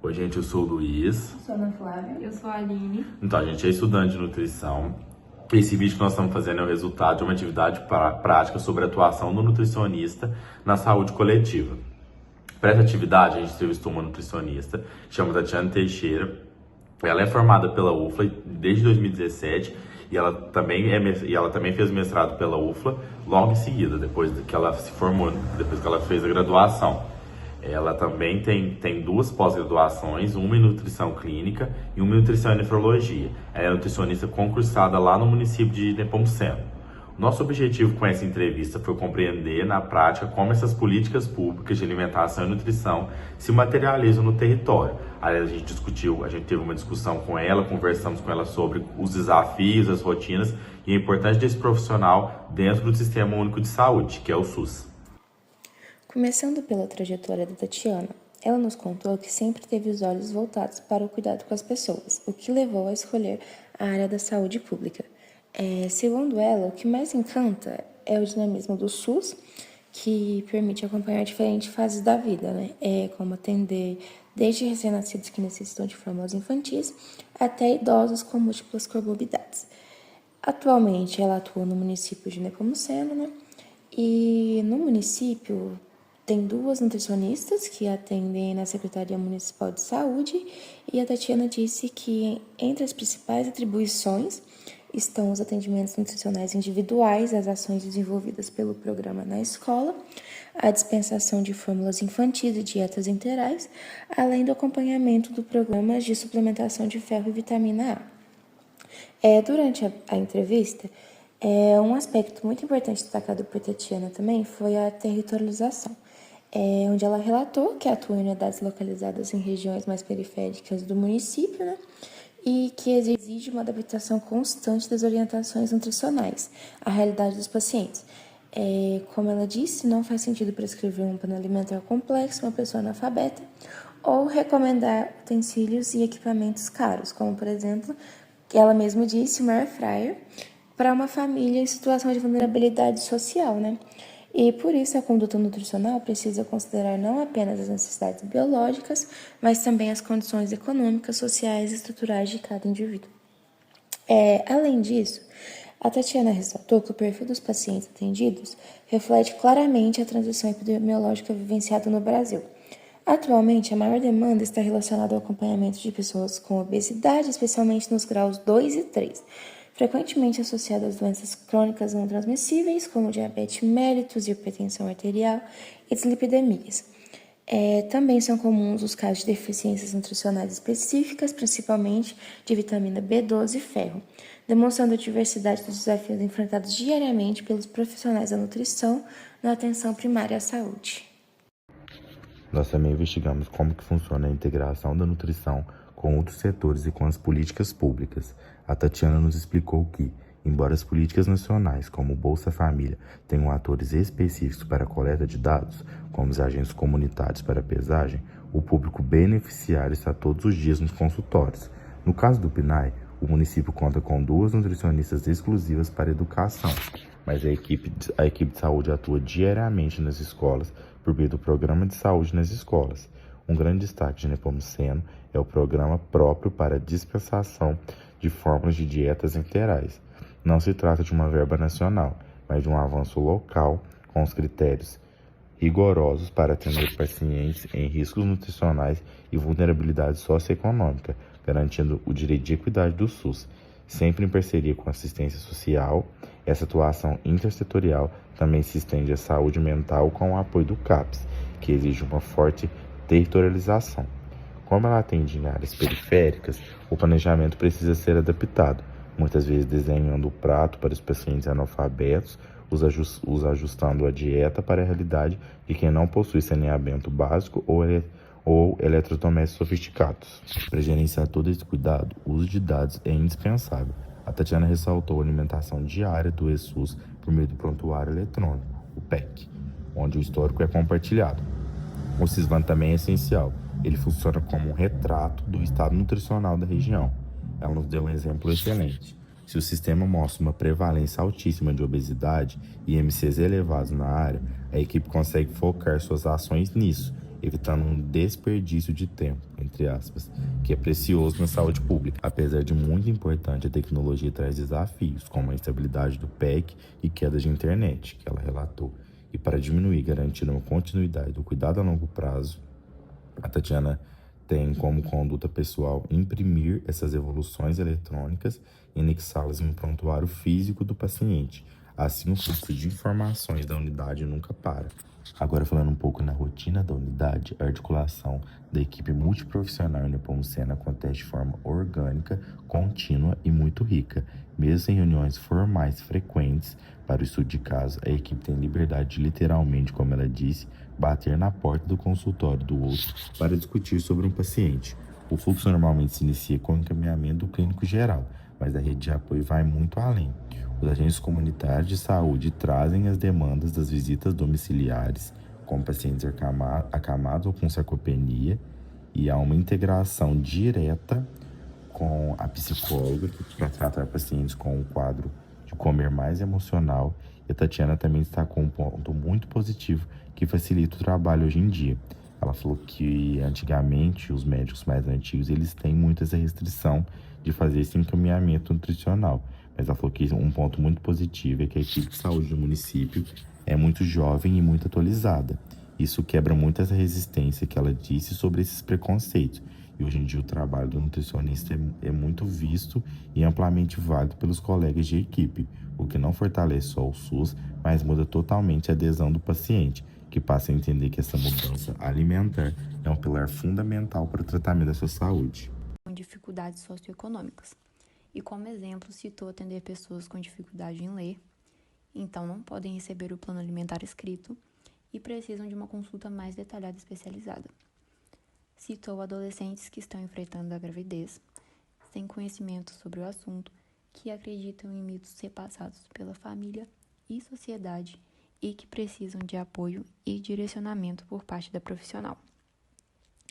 Oi, gente, eu sou o Luiz. Eu sou a Ana Flávia. Eu sou a Aline. Então, a gente é estudante de nutrição. Esse vídeo que nós estamos fazendo é o resultado de uma atividade prática sobre a atuação do nutricionista na saúde coletiva. Para essa atividade, a gente entrevistou uma nutricionista, que chama Tatiana Teixeira. Ela é formada pela UFLA desde 2017 e ela também fez mestrado pela UFLA logo em seguida, depois que ela se formou, depois que ela fez a graduação. Ela também tem duas pós-graduações, uma em nutrição clínica e uma em nutrição e nefrologia. Ela é nutricionista concursada lá no município de Nepomuceno. Nosso objetivo com essa entrevista foi compreender na prática como essas políticas públicas de alimentação e nutrição se materializam no território. Aí a gente teve uma discussão com ela, conversamos com ela sobre os desafios, as rotinas e a importância desse profissional dentro do Sistema Único de Saúde, que é o SUS. Começando pela trajetória da Tatiana, ela nos contou que sempre teve os olhos voltados para o cuidado com as pessoas, o que levou a escolher a área da saúde pública. Segundo ela, o que mais encanta é o dinamismo do SUS, que permite acompanhar diferentes fases da vida, né? Como atender desde recém-nascidos que necessitam de fórmulas infantis até idosos com múltiplas comorbidades. Atualmente, ela atua no município de Nepomuceno, né? E no município tem duas nutricionistas que atendem na Secretaria Municipal de Saúde e a Tatiana disse que entre as principais atribuições estão os atendimentos nutricionais individuais, as ações desenvolvidas pelo programa na escola, a dispensação de fórmulas infantis e dietas interais, além do acompanhamento do programa de suplementação de ferro e vitamina A. Durante a entrevista, um aspecto muito importante destacado por Tatiana também foi a territorialização, onde ela relatou que atua em unidades localizadas em regiões mais periféricas do município, né? E que exige uma adaptação constante das orientações nutricionais à realidade dos pacientes. Como ela disse, não faz sentido prescrever um plano alimentar complexo a uma pessoa analfabeta ou recomendar utensílios e equipamentos caros, como, por exemplo, ela mesma disse, uma air fryer, para uma família em situação de vulnerabilidade social, né? E por isso a conduta nutricional precisa considerar não apenas as necessidades biológicas, mas também as condições econômicas, sociais e estruturais de cada indivíduo. Além disso, a Tatiana ressaltou que o perfil dos pacientes atendidos reflete claramente a transição epidemiológica vivenciada no Brasil. Atualmente, a maior demanda está relacionada ao acompanhamento de pessoas com obesidade, especialmente nos graus 2 e 3, frequentemente associadas a doenças crônicas não transmissíveis, como diabetes mellitus, hipertensão arterial e dislipidemias. Também são comuns os casos de deficiências nutricionais específicas, principalmente de vitamina B12 e ferro, demonstrando a diversidade dos desafios enfrentados diariamente pelos profissionais da nutrição na atenção primária à saúde. Nós também investigamos como que funciona a integração da nutrição com outros setores e com as políticas públicas. A Tatiana nos explicou que, embora as políticas nacionais, como o Bolsa Família, tenham atores específicos para a coleta de dados, como os agentes comunitários para a pesagem, o público beneficiário está todos os dias nos consultórios. No caso do PNAE, o município conta com 2 nutricionistas exclusivas para a educação, mas a equipe de saúde atua diariamente nas escolas por meio do programa de saúde nas escolas. Um grande destaque de Nepomuceno é o programa próprio para a dispensação de fórmulas de dietas interais. Não se trata de uma verba nacional, mas de um avanço local com os critérios rigorosos para atender pacientes em riscos nutricionais e vulnerabilidade socioeconômica, garantindo o direito de equidade do SUS. Sempre em parceria com a assistência social, essa atuação intersetorial também se estende à saúde mental com o apoio do CAPS, que exige uma forte territorialização. Como ela atende em áreas periféricas, o planejamento precisa ser adaptado, muitas vezes desenhando o prato para os pacientes analfabetos, os ajustando a dieta para a realidade de quem não possui saneamento básico ou eletrodomésticos sofisticados. Para gerenciar todo esse cuidado, o uso de dados é indispensável. A Tatiana ressaltou a alimentação diária do ESUS por meio do prontuário eletrônico, o PEC, onde o histórico é compartilhado. O SISVAN também é essencial. Ele funciona como um retrato do estado nutricional da região. Ela nos deu um exemplo excelente. Se o sistema mostra uma prevalência altíssima de obesidade e IMCs elevados na área, a equipe consegue focar suas ações nisso, evitando um desperdício de tempo, entre aspas, que é precioso na saúde pública. Apesar de muito importante, a tecnologia traz desafios, como a instabilidade do PEC e queda de internet, que ela relatou. E para diminuir e garantir uma continuidade do cuidado a longo prazo, a Tatiana tem como conduta pessoal imprimir essas evoluções eletrônicas e anexá-las em um prontuário físico do paciente. Assim, o fluxo de informações da unidade nunca para. Agora, falando um pouco na rotina da unidade, a articulação da equipe multiprofissional em Nepomuceno acontece de forma orgânica, contínua e muito rica. Mesmo em reuniões formais frequentes para o estudo de caso, a equipe tem liberdade de, literalmente, como ela disse, bater na porta do consultório do outro para discutir sobre um paciente. O fluxo normalmente se inicia com o encaminhamento do clínico geral, mas a rede de apoio vai muito além. Os agentes comunitários de saúde trazem as demandas das visitas domiciliares, com pacientes acamados ou com sarcopenia, e há uma integração direta com a psicóloga para tratar pacientes com um quadro de comer mais emocional. E a Tatiana também está com um ponto muito positivo que facilita o trabalho hoje em dia. Ela falou que antigamente os médicos mais antigos eles têm muito essa restrição de fazer esse encaminhamento nutricional. Mas ela falou que um ponto muito positivo é que a equipe de saúde do município é muito jovem e muito atualizada. Isso quebra muito essa resistência que ela disse sobre esses preconceitos. E hoje em dia o trabalho do nutricionista é muito visto e amplamente válido pelos colegas de equipe, o que não fortalece só o SUS, mas muda totalmente a adesão do paciente, que passa a entender que essa mudança alimentar é um pilar fundamental para o tratamento da sua saúde. Dificuldades socioeconômicas. E como exemplo, citou atender pessoas com dificuldade em ler, então não podem receber o plano alimentar escrito e precisam de uma consulta mais detalhada e especializada. Citou adolescentes que estão enfrentando a gravidez, sem conhecimento sobre o assunto, que acreditam em mitos repassados pela família e sociedade e que precisam de apoio e direcionamento por parte da profissional.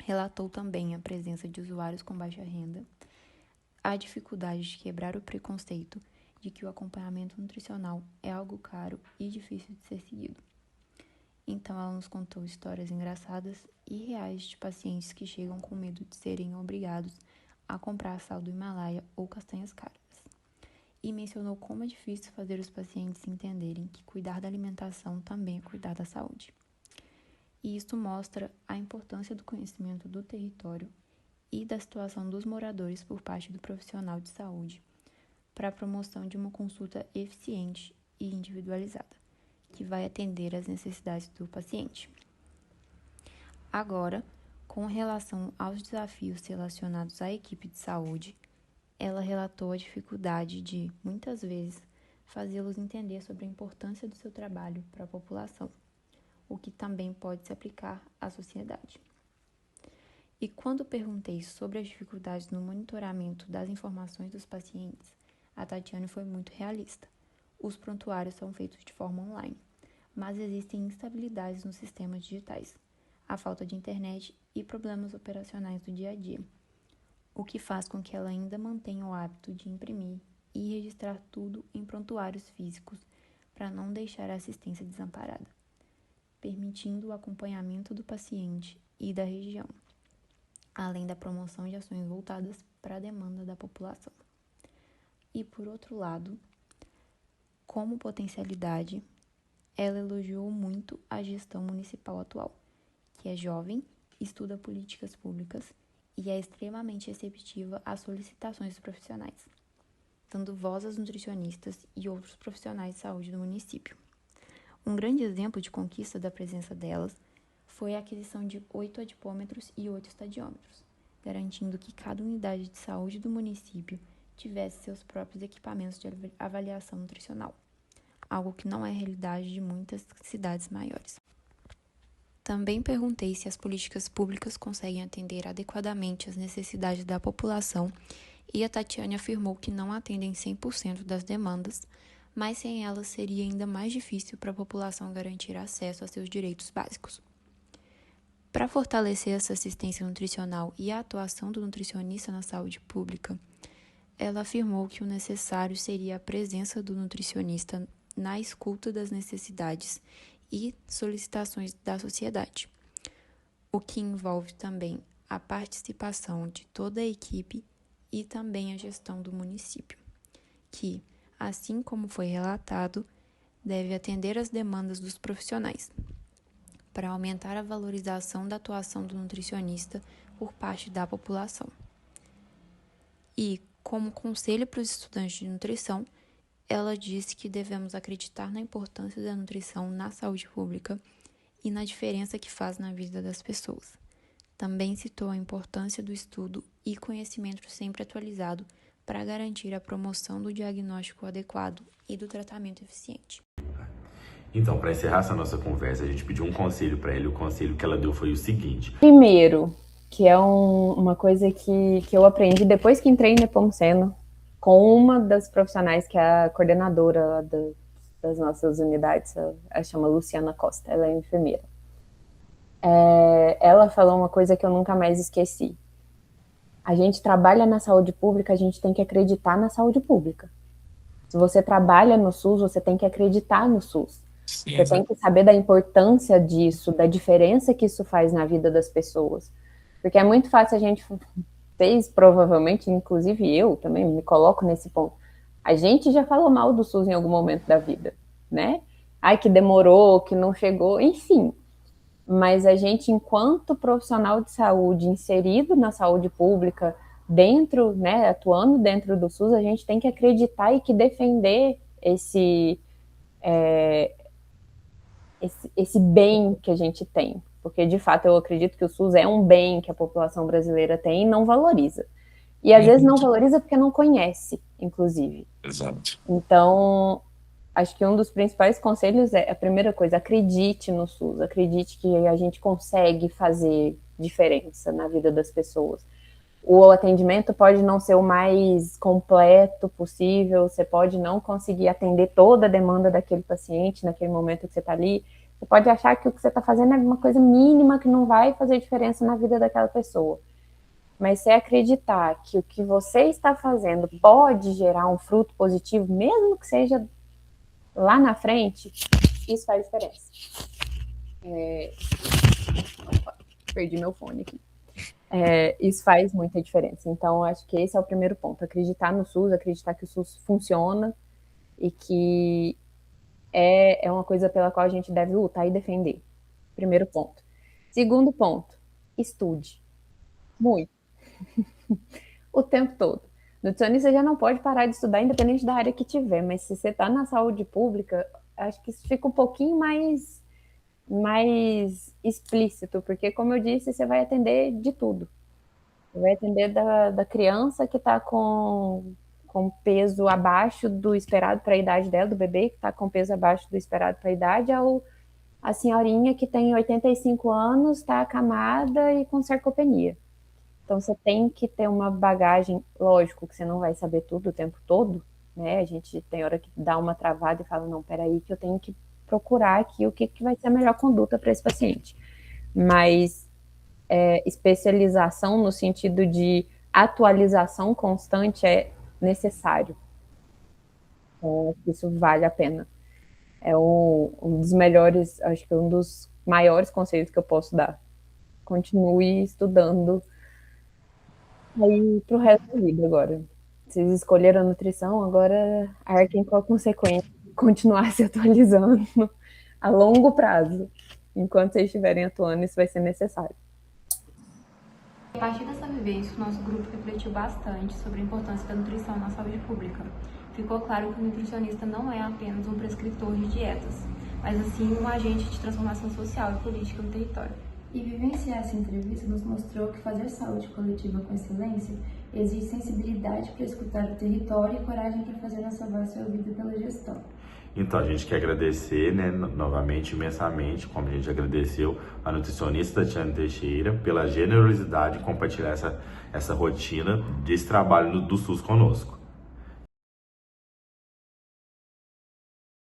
Relatou também a presença de usuários com baixa renda, a dificuldade de quebrar o preconceito de que o acompanhamento nutricional é algo caro e difícil de ser seguido. Então, ela nos contou histórias engraçadas e reais de pacientes que chegam com medo de serem obrigados a comprar sal do Himalaia ou castanhas caras. E mencionou como é difícil fazer os pacientes entenderem que cuidar da alimentação também é cuidar da saúde. E isso mostra a importância do conhecimento do território e da situação dos moradores por parte do profissional de saúde para a promoção de uma consulta eficiente e individualizada, que vai atender às necessidades do paciente. Agora, com relação aos desafios relacionados à equipe de saúde, ela relatou a dificuldade de, muitas vezes, fazê-los entender sobre a importância do seu trabalho para a população, o que também pode se aplicar à sociedade. E quando perguntei sobre as dificuldades no monitoramento das informações dos pacientes, a Tatiana foi muito realista. Os prontuários são feitos de forma online, mas existem instabilidades nos sistemas digitais, a falta de internet e problemas operacionais do dia a dia, o que faz com que ela ainda mantenha o hábito de imprimir e registrar tudo em prontuários físicos para não deixar a assistência desamparada, permitindo o acompanhamento do paciente e da região, além da promoção de ações voltadas para a demanda da população. E, por outro lado, como potencialidade, ela elogiou muito a gestão municipal atual, que é jovem, estuda políticas públicas e é extremamente receptiva às solicitações dos profissionais, dando voz aos nutricionistas e outros profissionais de saúde do município. Um grande exemplo de conquista da presença delas foi a aquisição de 8 adipômetros e 8 estadiômetros, garantindo que cada unidade de saúde do município tivesse seus próprios equipamentos de avaliação nutricional, algo que não é realidade de muitas cidades maiores. Também perguntei se as políticas públicas conseguem atender adequadamente às necessidades da população e a Tatiana afirmou que não atendem 100% das demandas, mas sem elas seria ainda mais difícil para a população garantir acesso a seus direitos básicos. Para fortalecer essa assistência nutricional e a atuação do nutricionista na saúde pública, ela afirmou que o necessário seria a presença do nutricionista na escuta das necessidades e solicitações da sociedade, o que envolve também a participação de toda a equipe e também a gestão do município, que, assim como foi relatado, deve atender às demandas dos profissionais, para aumentar a valorização da atuação do nutricionista por parte da população. E, como conselho para os estudantes de nutrição, ela disse que devemos acreditar na importância da nutrição na saúde pública e na diferença que faz na vida das pessoas. Também citou a importância do estudo e conhecimento sempre atualizado para garantir a promoção do diagnóstico adequado e do tratamento eficiente. Então, para encerrar essa nossa conversa, a gente pediu um conselho para ele. O conselho que ela deu foi o seguinte. Primeiro, que é uma coisa que eu aprendi depois que entrei em Nepomuceno, com uma das profissionais que é a coordenadora das nossas unidades, ela chama Luciana Costa, ela é enfermeira. Ela falou uma coisa que eu nunca mais esqueci. A gente trabalha na saúde pública, a gente tem que acreditar na saúde pública. Se você trabalha no SUS, você tem que acreditar no SUS. Sim, você tem que saber da importância disso, da diferença que isso faz na vida das pessoas. Porque é muito fácil a gente fez, provavelmente, inclusive eu também me coloco nesse ponto. A gente já falou mal do SUS em algum momento da vida, né? Ai, que demorou, que não chegou, enfim. Mas a gente, enquanto profissional de saúde, inserido na saúde pública, dentro, né, atuando dentro do SUS, a gente tem que acreditar e que defender esse bem que a gente tem. Porque, de fato, eu acredito que o SUS é um bem que a população brasileira tem e não valoriza. E, às vezes, não valoriza porque não conhece, inclusive. Exato. Então, acho que um dos principais conselhos é, a primeira coisa, acredite no SUS, acredite que a gente consegue fazer diferença na vida das pessoas. O atendimento pode não ser o mais completo possível, você pode não conseguir atender toda a demanda daquele paciente naquele momento que você está ali. Você pode achar que o que você está fazendo é uma coisa mínima que não vai fazer diferença na vida daquela pessoa. Mas se acreditar que o que você está fazendo pode gerar um fruto positivo, mesmo que seja lá na frente, isso faz diferença. Perdi meu fone aqui. Isso faz muita diferença. Então, acho que esse é o primeiro ponto. Acreditar no SUS, acreditar que o SUS funciona e que é uma coisa pela qual a gente deve lutar e defender. Primeiro ponto. Segundo ponto, estude. Muito. O tempo todo. Nutricionista já não pode parar de estudar, independente da área que tiver, mas se você está na saúde pública, acho que isso fica um pouquinho mais explícito, porque, como eu disse, você vai atender de tudo. Você vai atender da criança que está com peso abaixo do esperado para a idade dela, do bebê que está com peso abaixo do esperado para a idade, ao a senhorinha que tem 85 anos, está acamada e com sarcopenia. Então, você tem que ter uma bagagem, lógico que você não vai saber tudo o tempo todo, né? A gente tem hora que dá uma travada e fala, não, peraí, que eu tenho que procurar aqui o que vai ser a melhor conduta para esse paciente. Mas especialização no sentido de atualização constante é necessário. Então, isso vale a pena. É um dos melhores, acho que um dos maiores conselhos que eu posso dar. Continue estudando aí pro resto da vida agora. Vocês escolheram a nutrição, agora arquem com a consequência de continuar se atualizando a longo prazo. Enquanto vocês estiverem atuando, isso vai ser necessário. A partir dessa vivência, o nosso grupo refletiu bastante sobre a importância da nutrição na saúde pública. Ficou claro que o nutricionista não é apenas um prescritor de dietas, mas assim um agente de transformação social e política no território. E vivenciar essa entrevista nos mostrou que fazer saúde coletiva com excelência exige sensibilidade para escutar o território e coragem para fazer nossa voz ser ouvida pela gestão. Então, a gente quer agradecer, né, novamente, imensamente, como a gente agradeceu a nutricionista Tatiana Teixeira pela generosidade de compartilhar essa rotina desse trabalho do SUS conosco.